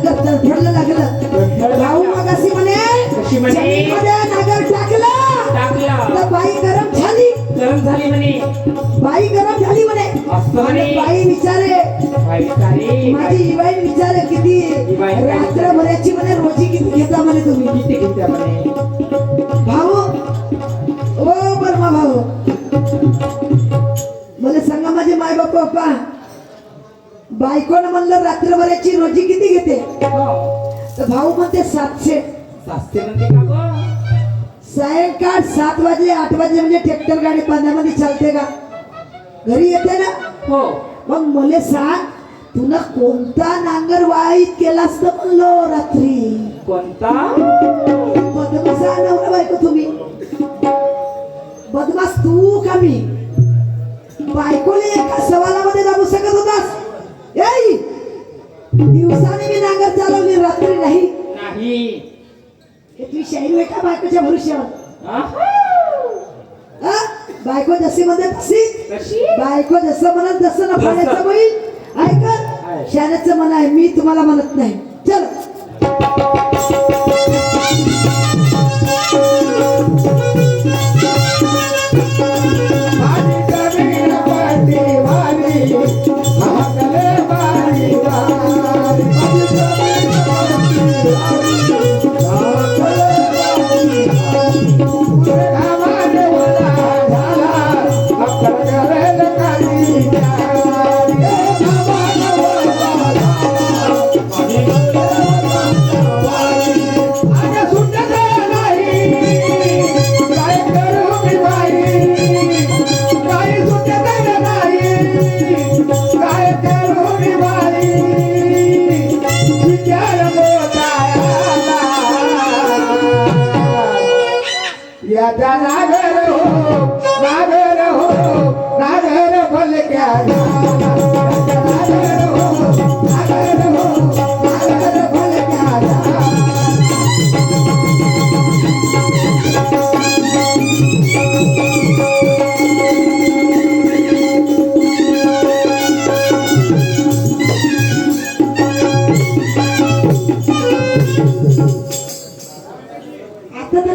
नागर तडफडलं लागलं. भाऊ मगाशी म्हणे कशी म्हणे? जमिनीमध्ये नागर टाकला तर बाई गरम झाली म्हणे. बाई गरम झाली म्हणे. असं म्हणे. बाई विचारे माझी ही बाई विचारे किती रात्रभराची म्हणे रोजी किती घेता म्हणे तुम्ही. किती घेत्या म्हणे. भाऊ ओ बर्मा भाऊ मला सांगा माझे माय बाप्पा बायकोनं म्हणलं रात्रभराची रोजी किती घेते तर भाऊ म्हणते 700. म्हणते का गं? सायंकाळ 7 वाजले 8 वाजले म्हणजे ट्रॅक्टर गाडी पाण्यामध्ये चालते का घरी येते ना. हो. मग मला सांग तुला कोणता नांगर वाईट केलास तर म्हणलो रात्री. कोणता? बदमाश नवरा बायको तुम्ही. बदमाश तू का मी. बायकोले एका सवालामध्ये दाबू शकत होतास. ऐ दिवसाने मी नांगर चालवली रात्री नाही. हे तुझी शाहीर आहे का बायकोच्या भरोश्यावर. बायको जशी म्हणते तशी बायको जसं म्हणत तसं ना पाण्याचं बैल ऐकत शाण्याचं मन आहे. मी तुम्हाला म्हणत नाही. चल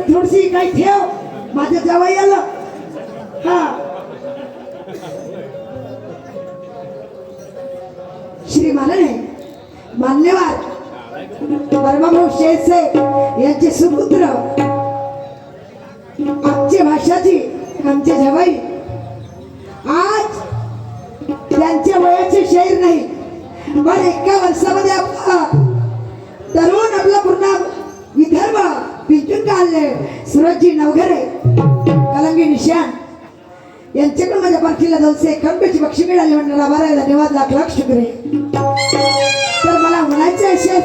थोडीशी काही ठेव माझ्या जावयाला. हा श्री मानने मान्यवर परमाभाऊ शेळसे यांचे सुपुत्र आमच्या भाषाची आमचे जवाई आज त्यांच्या वयाचे शहर नाही पण एका वर्षामध्ये आपला तरुण आपला पूर्ण विदर्भ पिंजून काढले. सुरजजी नवघरे कलंगी निशान यांच्याकडून माझ्या पार्टीला 251 बक्षी मिळाली. म्हणून आभार धन्यवाद लाख लाख शुक्रिया. तर मला म्हणायचं असे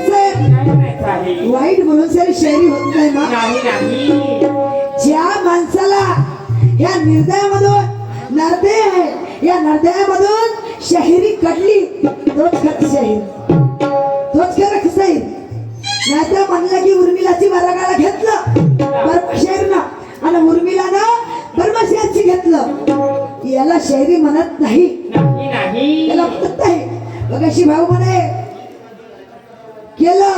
वाईट म्हणून सारी शायरी होत नाही ना. ज्या माणसाला या निर्दयामधून नरदय आहे या नरदयामधून शाहिरी काढली तोच खरं शाहीर तोच खरं शाहीर. नाहीतर म्हणलं की उर्मिलाची वरागाला घेतलं बर्मशेरनं आणि उर्मिलानं बर्मशेरची घेतलं याला शायरी म्हणत नाही. याला म्हणत नाही. बघाशी भाऊ म्हणे केलं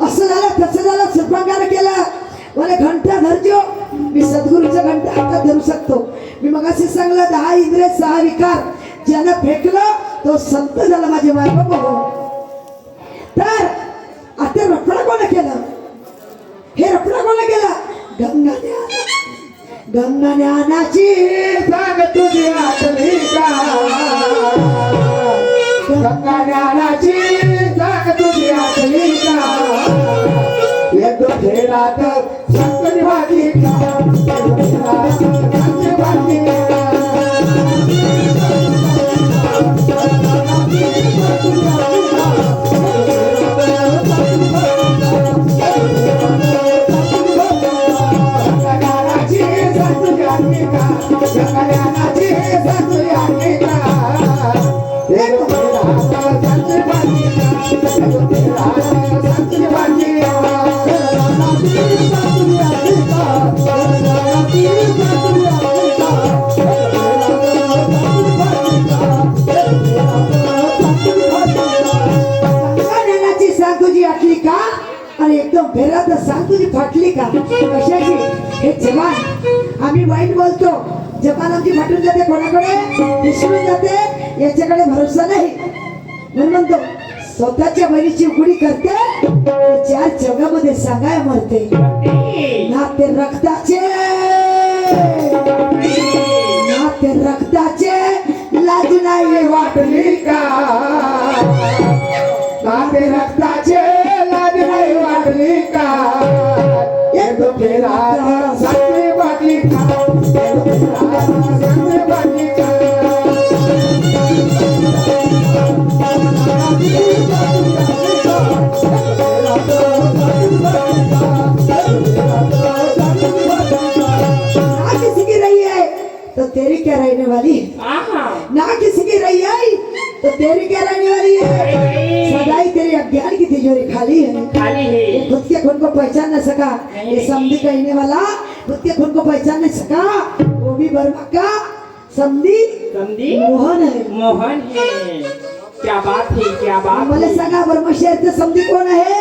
असं झालं तसं झालं सत्संगानं केलं मला घंटा धरजो. मी सद्गुरूचा घंटा हातात धरू शकतो. मी मगाशी सांगलं 10 इंद्रिय 6 विकार ज्यानं फेकलं तो संत झाला माझे बाबा. तर आता रफडा कोणा केलं. हे रफडा कोणा केला. गंगा ज्ञानाची सांग तुझी आठवणी का. गंगा ज्ञानाची सांग तुझी आठवणी का. येतो खेळात संकट भागी का. फाटली का कशाची? हे जवान आम्ही वाईट बोलतो, जवान आमची फाटून जाते, कोणाकडे विसरून जाते, याच्याकडे भरोसा नाही. म्हणून म्हणतो स्वतःच्या बहिणीची उघडी करते, चार जगामध्ये सांगाय मरते. नाते रक्ताचे, नाते रक्ताचे, लाज नाही वाटली का? नाते रक्ताचे, लाज नाही वाटली का? एक फेरा सांगली वाटली का? एक फेरा सांगली वाटली का? ना किसी की रही है तो तेरी क्या रहने वाली है? ना किसी की रही है तो तेरी क्या रहने वाली है? सदाई तेरी अज्ञान की तिजोरी खाली है. ये खुद के खून को पहचान न सका, ये समधी कहने वाला खुद के खून को पहचान नहीं सका, वो भी बर्मा का समधी मोहन है. मोहन है. क्या बात है, क्या बात मला है. सांगा बर्मा शहरचं समधी कोण आहे?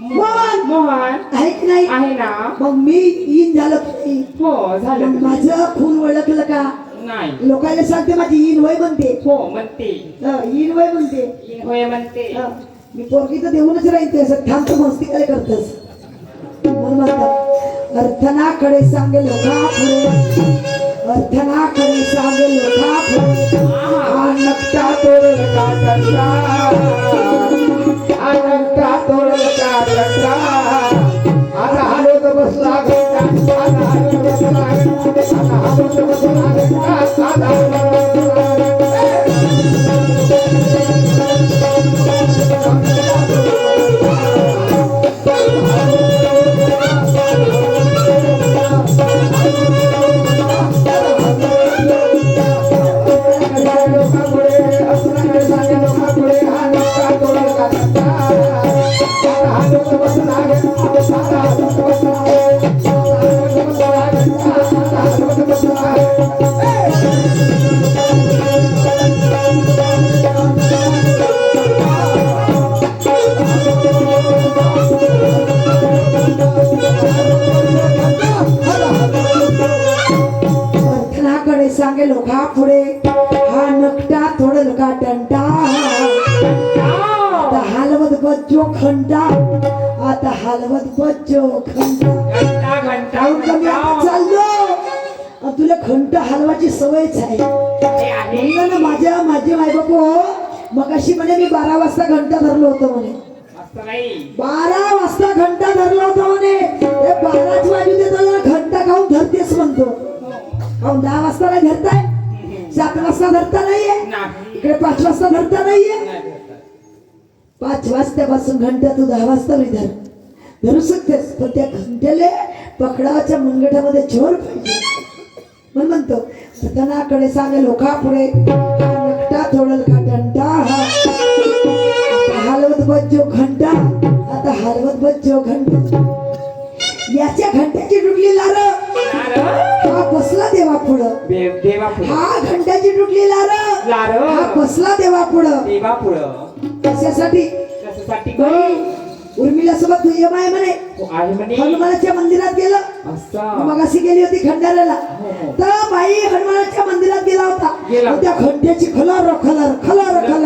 मोहन मोहन आहे की नाही? आहे ना? मग मी इन झालं की नाही? हो झालं. मग माझं खून ओळखलं का? नाही. लोकांना सांगते माझी इन वय म्हणते. हो म्हणते. इन वय म्हणते. होय म्हणते. मी पोरगी तर देऊनच राहील, असं थांबतो मस्ती काय करतस म्हणून म्हणतात अर्थनाकडे सांगे लोका पुढे, अर्थनाकडे सांगे लोका पुढे, हा नकटा तोडल का तंत्रा, हा नकटा तोडल का तंत्रा. आता हलवत बसला घंटा, आता हलवत बसला घंटा, आता हलवत बसला घंटा, आता हलवत बसला घंटा. अर्थनाकडे सांगे लोका पुढे, हा नकटा तोडल का टंटा. आता हलवत बच्चो खंडा, आता हलवत बच्चो खंडा. घंटा घंटा काहून कमी आता चाललो आणि तुला खंड हलवाची सवयच आहे. म्हणलं ना माझे माय बापू मग अशी म्हणे मी 12 वाजता घंटा धरलो होतो म्हणे. असं नाही. 12 वाजता घंटा धरला होता म्हणे. ते 12च वाजू देतो घंटा खाऊन धरतेस म्हणतो. काहून 10 वाजता नाही धरताय, 7 वाजता धरता नाहीये, नाही. इकडे 5 वाजता धरता नाहीये. नाही धरता. 5 वाजतापासून घंटा तू 10 वाजता नाही धरू शकतेस, पण त्या घंटेले पकडाच्या मुनगटामध्ये जोर पाहिजे. म्हणून म्हणतो सतनाकडे सांगे लोका पुढे, नकटा तोडल का डंटा. आता हलवत बच्चो घंटा, आता हलवत बच्चो घंटा. याच्या घंट्याची डुडली लार, हा बसला देवा पुढं. देवा पुढं. हा घंट्याची डुडली लार, हा बसला देवा पुढं. देवा पुढं. कशासाठी? कशासाठी? उर्मिला सोबत दुय्यम आहे म्हणे. आहे म्हणे. हनुमानाच्या मंदिरात गेलं. असं. मग अशी गेली होती खंडाऱ्याला, तर बाई हनुमानाच्या मंदिरात गेला होता. गेला. त्या खंड्याची खलर खलर खलर खलर